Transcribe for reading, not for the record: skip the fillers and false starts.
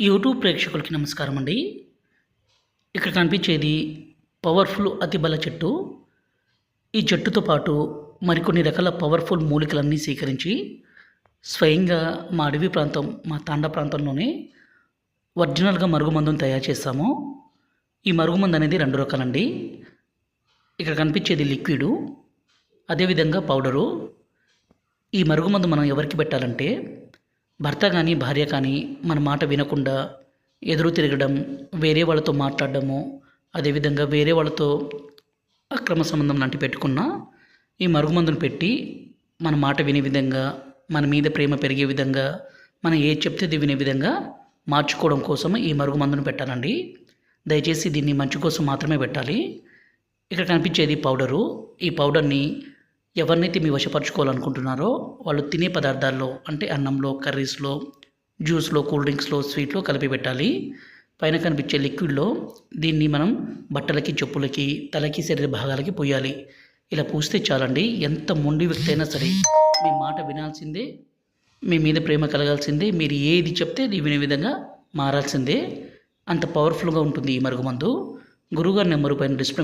YouTube ప్రేక్షకులకి నమస్కారం అండి. ఇక్కడ కనిపించేది పవర్ఫుల్ అతిబల చెట్టు. ఈ చెట్టుతో పాటు మరికొన్ని రకాల పవర్ఫుల్ మూలికలన్నీ సేకరించి స్వయంగా మా అడవి ప్రాంతం, మా తాండా ప్రాంతంలోనే ఒరిజినల్‌గా మరుగుమందును తయారు చేస్తాము. ఈ మరుగుమందు అనేది 2 రకాలండి. ఇక్కడ కనిపించేది లిక్విడు, అదేవిధంగా పౌడరు. ఈ మరుగుమందు మనం ఎవరికి పెట్టాలంటే భర్త కానీ భార్య కానీ మన మాట వినకుండా ఎదురు తిరగడం, వేరే వాళ్ళతో మాట్లాడడము, అదేవిధంగా వేరే వాళ్ళతో అక్రమ సంబంధం లాంటి పెట్టుకున్న ఈ మరుగుమందును పెట్టి మన మాట వినే విధంగా, మన మీద ప్రేమ పెరిగే విధంగా, మనం ఏది చెప్తే అది వినే విధంగా మార్చుకోవడం కోసం ఈ మరుగుమందును పెట్టాలండి. దయచేసి దీన్ని మంచి కోసం మాత్రమే పెట్టాలి. ఇక్కడ కనిపించేది పౌడరు. ఈ పౌడర్ని ఎవరినైతే మీ వశపరచుకోవాలనుకుంటున్నారో వాళ్ళు తినే పదార్థాల్లో, అంటే అన్నంలో, కర్రీస్లో, జ్యూస్లో, కూల్ డ్రింక్స్లో, స్వీట్లో కలిపి పెట్టాలి. పైన కనిపించే లిక్విడ్లో దీన్ని మనం బట్టలకి, చెప్పులకి, తలకి, శరీర భాగాలకి పూయాలి. ఇలా పూస్తే చాలండి. ఎంత మొండి వ్యక్తి అయినా సరే మీ మాట వినాల్సిందే, మీ మీద ప్రేమ కలగాల్సిందే, మీరు ఏది చెప్తే అది వినే విధంగా మారాల్సిందే. అంత పవర్ఫుల్గా ఉంటుంది ఈ మరుగుమందు. గురువుగారి నెంబరు పైన డిస్ప్లే